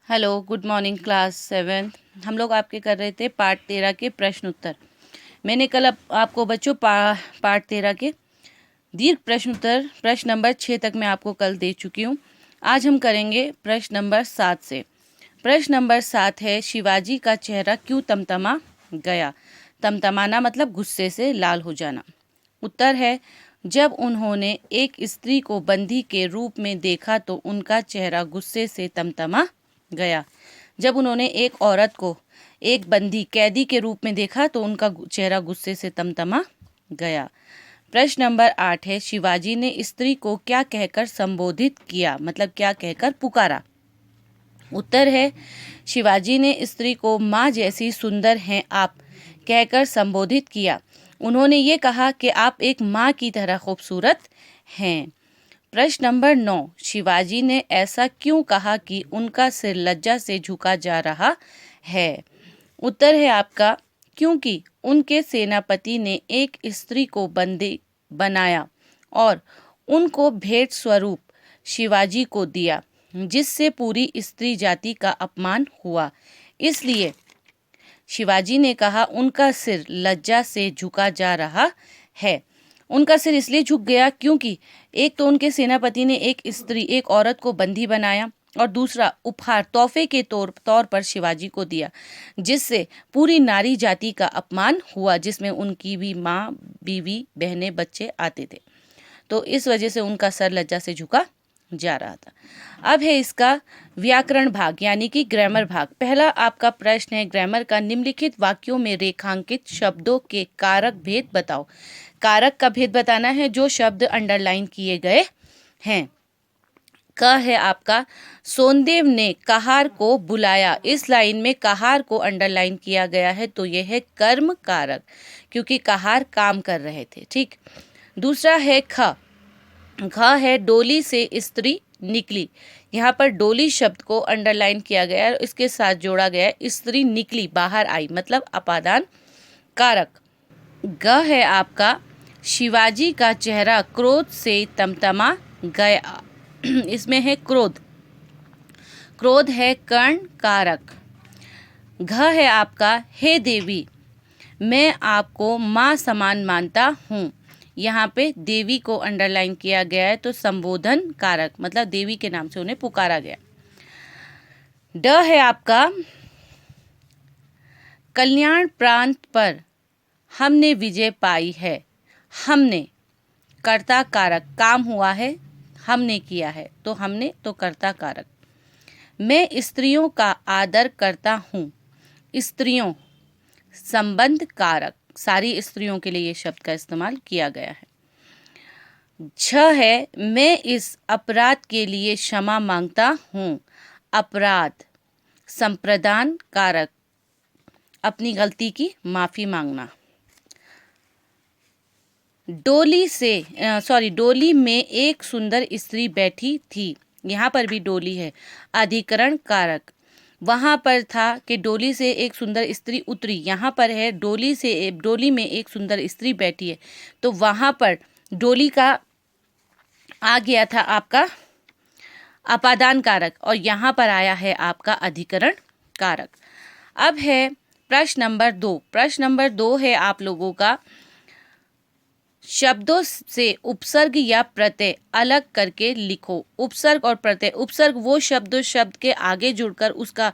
Hello, good morning class 7। हम लोग आपके कर रहे थे पार्ट 13 के प्रश्न उत्तर। मैंने कल आपको बच्चों पार्ट 13 के दीर्घ प्रश्न उत्तर प्रश्न नंबर 6 तक मैं आपको कल दे चुकी हूँ। आज हम करेंगे प्रश्न नंबर 7 से। प्रश्न नंबर 7 है, शिवाजी का चेहरा क्यों तमतमा गया। तमतमाना मतलब गुस्से से लाल हो जाना। उत्तर है, जब उन्होंने एक स्त्री को बंदी के रूप में देखा तो उनका चेहरा गुस्से से तमतमा गया। जब उन्होंने एक औरत को एक बंदी कैदी के रूप में देखा तो उनका चेहरा गुस्से से तमतमा गया। प्रश्न नंबर 8 है, शिवाजी ने स्त्री को क्या कहकर संबोधित किया, मतलब क्या कहकर पुकारा। उत्तर है, शिवाजी ने स्त्री को माँ जैसी सुंदर हैं आप कहकर संबोधित किया। उन्होंने ये कहा कि आप एक माँ की तरह खूबसूरत हैं। प्रश्न नंबर 9, शिवाजी ने ऐसा क्यों कहा कि उनका सिर लज्जा से झुका जा रहा है। उत्तर है आपका, क्योंकि उनके सेनापति ने एक स्त्री को बंदी बनाया और उनको भेंट स्वरूप शिवाजी को दिया, जिससे पूरी स्त्री जाति का अपमान हुआ। इसलिए शिवाजी ने कहा उनका सिर लज्जा से झुका जा रहा है। उनका सिर इसलिए झुक गया क्योंकि एक तो उनके सेनापति ने एक औरत को बंदी बनाया और दूसरा उपहार तोहफे के तौर पर शिवाजी को दिया, जिससे पूरी नारी जाति का अपमान हुआ, जिसमें उनकी भी माँ, बीवी, बहनें, बच्चे आते थे। तो इस वजह से उनका सर लज्जा से झुका जा रहा था। अब है इसका व्याकरण भाग यानी कि ग्रामर भाग। पहला आपका प्रश्न है, ग्रामर का निम्नलिखित वाक्यों में रेखांकित शब्दों के कारक भेद बताओ। कारक का भेद बताना है जो शब्द अंडरलाइन किए गए हैं। क है आपका, सोनदेव ने कहार को बुलाया। इस लाइन में कहार को अंडरलाइन किया गया है, तो यह है कर्म कारक, क्योंकि कहार काम कर रहे थे। ठीक। दूसरा है ख। घ है, डोली से स्त्री निकली। यहाँ पर डोली शब्द को अंडरलाइन किया गया है, इसके साथ जोड़ा गया है स्त्री निकली, बाहर आई, मतलब अपादान कारक। ग है आपका, शिवाजी का चेहरा क्रोध से तमतमा गया। इसमें है क्रोध। क्रोध है कर्ण कारक। घ है आपका, हे देवी मैं आपको माँ समान मानता हूँ। यहाँ पे देवी को अंडरलाइन किया गया है, तो संबोधन कारक, मतलब देवी के नाम से उन्हें पुकारा गया। ड है आपका, कल्याण प्रांत पर हमने विजय पाई है। हमने कर्ता कारक, काम हुआ है, हमने किया है, तो हमने तो कर्ता कारक। मैं स्त्रियों का आदर करता हूँ। स्त्रियों संबंध कारक, सारी स्त्रियों के लिए ये शब्द का इस्तेमाल किया गया है। छ है, मैं इस अपराध के लिए क्षमा मांगता हूँ। अपराध संप्रदान कारक, अपनी गलती की माफी मांगना। डोली में एक सुंदर स्त्री बैठी थी। यहाँ पर भी डोली है, अधिकरण कारक। वहाँ पर था कि डोली से एक सुंदर स्त्री उतरी, यहाँ पर है डोली में एक सुंदर स्त्री बैठी है, तो वहाँ पर डोली का आ गया था आपका अपादान कारक और यहाँ पर आया है आपका अधिकरण कारक। अब है प्रश्न नंबर 2। प्रश्न नंबर 2 है आप लोगों का, शब्दों से उपसर्ग या प्रत्यय अलग करके लिखो। उपसर्ग और प्रत्यय, उपसर्ग वो शब्द के आगे जुड़कर उसका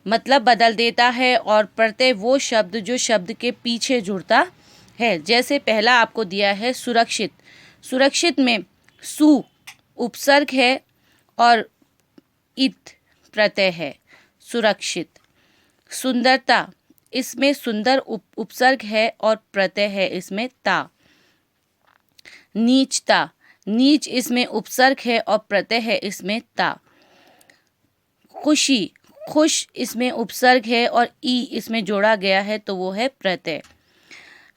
मतलब बदल देता है, और प्रत्यय वो शब्द जो शब्द के पीछे जुड़ता है। जैसे पहला आपको दिया है सुरक्षित। सुरक्षित में सु उपसर्ग है और इत प्रत्यय है, सुरक्षित। सुंदरता, इसमें सुंदर उपसर्ग है और प्रत्यय है इसमें ता। नीचता, नीच इसमें उपसर्ग है और प्रत्यय है इसमें ता। खुशी, खुश इसमें उपसर्ग है और ई इसमें जोड़ा गया है, तो वो है प्रत्यय।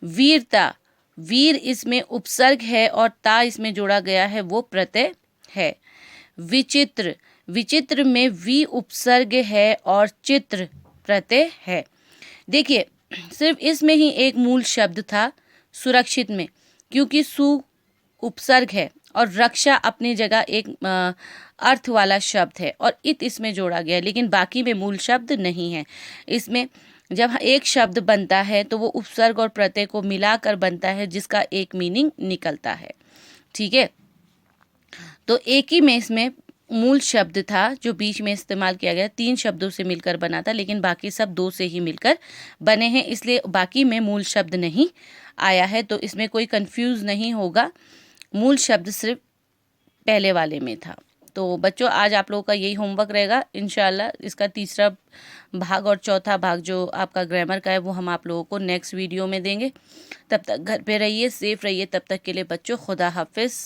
वीरता, वीर इसमें उपसर्ग है और ता इसमें जोड़ा गया है, वो प्रत्यय है। विचित्र, विचित्र में वी उपसर्ग है और चित्र प्रत्यय है। देखिए, सिर्फ इसमें ही एक मूल शब्द था सुरक्षित में, क्योंकि सु उपसर्ग है और रक्षा अपनी जगह एक अर्थ वाला शब्द है और इत इसमें जोड़ा गया है, लेकिन बाकी में मूल शब्द नहीं है। इसमें जब एक शब्द बनता है तो वो उपसर्ग और प्रत्यय को मिलाकर बनता है, जिसका एक मीनिंग निकलता है। ठीक है, तो एक ही में इसमें मूल शब्द था जो बीच में इस्तेमाल किया गया, 3 शब्दों से मिलकर बना था, लेकिन बाकी सब 2 से ही मिलकर बने हैं, इसलिए बाकी में मूल शब्द नहीं आया है। तो इसमें कोई कंफ्यूज नहीं होगा, मूल शब्द सिर्फ पहले वाले में था। तो बच्चों, आज आप लोगों का यही होमवर्क रहेगा। इंशाल्लाह इसका तीसरा भाग और चौथा भाग जो आपका ग्रामर का है वो हम आप लोगों को नेक्स्ट वीडियो में देंगे। तब तक घर पे रहिए, सेफ रहिए। तब तक के लिए बच्चों, खुदा हाफिज़।